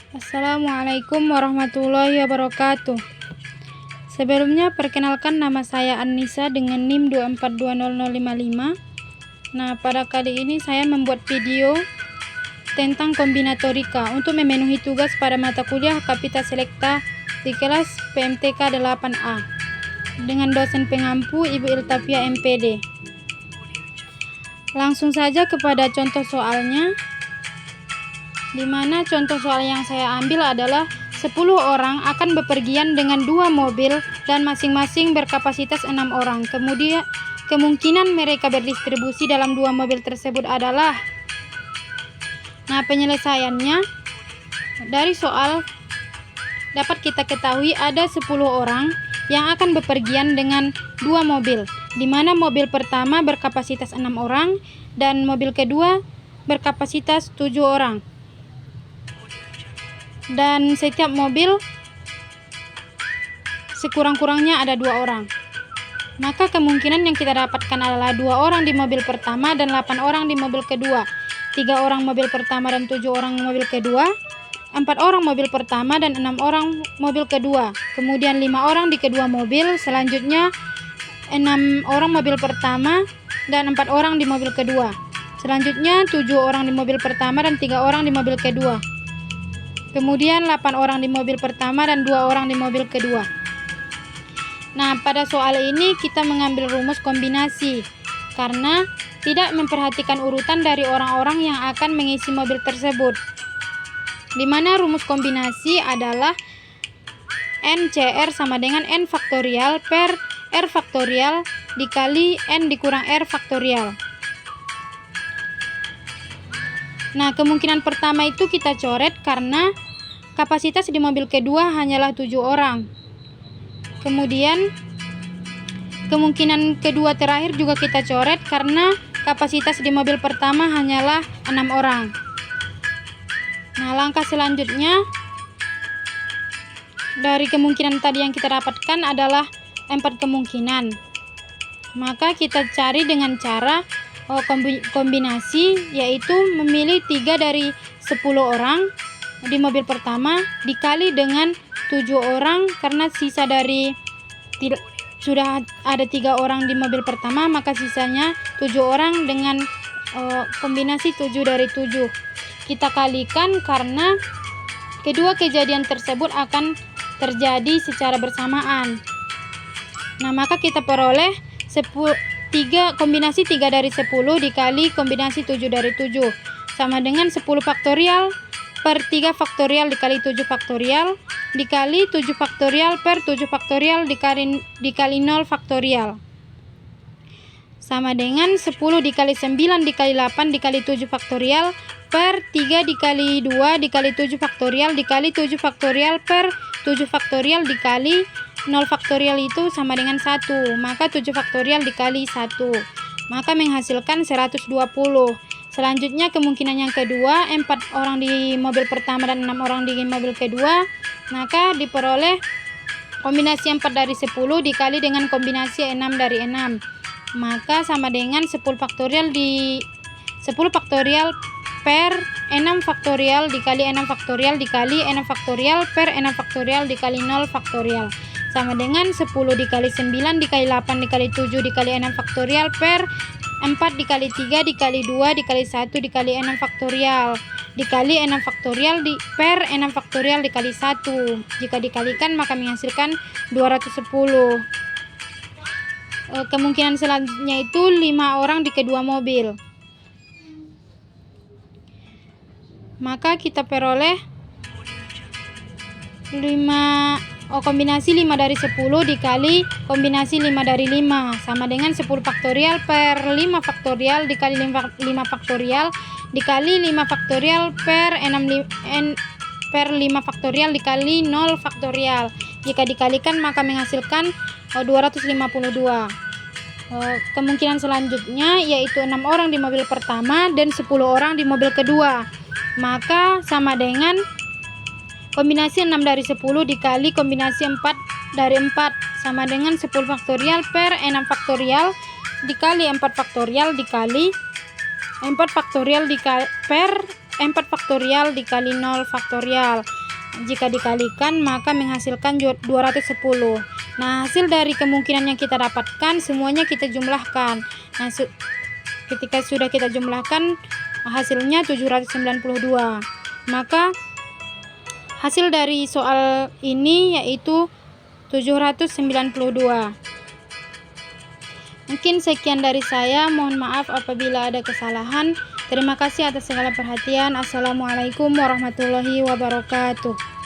Assalamualaikum warahmatullahi wabarakatuh. Sebelumnya perkenalkan, nama saya Annisa dengan NIM 2420055. Nah, pada kali ini saya membuat video tentang kombinatorika untuk memenuhi tugas pada mata kuliah Kapita Selekta di kelas PMTK 8A dengan dosen pengampu Ibu Iltafia MPD. Langsung saja kepada contoh soalnya, di mana contoh soal yang saya ambil adalah 10 orang akan bepergian dengan 2 mobil dan masing-masing berkapasitas 6 orang. Kemudian kemungkinan mereka berdistribusi dalam 2 mobil tersebut adalah. Nah, penyelesaiannya dari soal dapat kita ketahui ada 10 orang yang akan bepergian dengan 2 mobil, di mana mobil pertama berkapasitas 6 orang dan mobil kedua berkapasitas 7 orang. Dan setiap mobil sekurang-kurangnya ada 2 orang. Maka kemungkinan yang kita dapatkan adalah 2 orang di mobil pertama dan 8 orang di mobil kedua. 3 orang mobil pertama dan 7 orang mobil kedua. 4 orang mobil pertama dan 6 orang mobil kedua. Kemudian 5 orang di kedua mobil. Selanjutnya 6 orang mobil pertama dan 4 orang di mobil kedua. Selanjutnya 7 orang di mobil pertama dan 3 orang di mobil kedua. Kemudian 8 orang di mobil pertama dan 2 orang di mobil kedua. Nah, pada soal ini kita mengambil rumus kombinasi karena tidak memperhatikan urutan dari orang-orang yang akan mengisi mobil tersebut. Di mana rumus kombinasi adalah NCR sama dengan N faktorial per R faktorial dikali N dikurang R faktorial. Nah, kemungkinan pertama itu kita coret karena kapasitas di mobil kedua hanyalah 7 orang. Kemudian kemungkinan kedua terakhir juga kita coret karena kapasitas di mobil pertama hanyalah 6 orang. Nah, langkah selanjutnya dari kemungkinan tadi yang kita dapatkan adalah 4 kemungkinan. Maka kita cari dengan cara kombinasi, yaitu memilih 3 dari 10 orang di mobil pertama dikali dengan 7 orang karena sisa dari sudah ada 3 orang di mobil pertama, maka sisanya 7 orang dengan kombinasi 7 dari 7 kita kalikan karena kedua kejadian tersebut akan terjadi secara bersamaan. Nah, maka kita peroleh kombinasi 3 dari 10 dikali kombinasi 7 dari 7 sama dengan 10 faktorial per 3 faktorial dikali 7 faktorial dikali 7 faktorial per 7 faktorial dikali 0 faktorial sama dengan 10 dikali 9 dikali 8 dikali 7 faktorial per 3 dikali 2 dikali 7 faktorial dikali 7 faktorial per 7 faktorial dikali 0 faktorial itu sama dengan 1. Maka 7 faktorial dikali 1 maka menghasilkan 120. Selanjutnya kemungkinan yang kedua, 4 orang di mobil pertama dan 6 orang di mobil kedua, maka diperoleh kombinasi 4 dari 10 dikali dengan kombinasi 6 dari 6, maka sama dengan 10 faktorial per 6 faktorial dikali 6 faktorial dikali 6 faktorial per 6 faktorial dikali 0 faktorial sama dengan 10 dikali 9 dikali 8 dikali 7 dikali 6 faktorial per 4 dikali 3 dikali 2 dikali 1 dikali 6 faktorial dikali 6 faktorial per 6 faktorial dikali 1. Jika dikalikan maka menghasilkan 210. Kemungkinan selanjutnya itu 5 orang di kedua mobil. Maka kita peroleh kombinasi 5 dari 10 dikali kombinasi 5 dari 5 sama dengan 10 faktorial per 5 faktorial dikali 5 faktorial dikali 5 faktorial per 5 faktorial dikali 0 faktorial. Jika dikalikan maka menghasilkan 252. Kemungkinan selanjutnya yaitu 6 orang di mobil pertama dan 10 orang di mobil kedua, maka sama dengan kombinasi 6 dari 10 dikali kombinasi 4 dari 4 sama dengan 10 faktorial per 6 faktorial dikali 4 faktorial dikali 4 faktorial per 4 faktorial dikali 0 faktorial. Jika dikalikan maka menghasilkan 210. Nah, hasil dari kemungkinan yang kita dapatkan semuanya kita jumlahkan. Nah, ketika sudah kita jumlahkan hasilnya 792. Maka hasil dari soal ini yaitu 792. Mungkin sekian dari saya. Mohon maaf apabila ada kesalahan. Terima kasih atas segala perhatian. Assalamualaikum warahmatullahi wabarakatuh.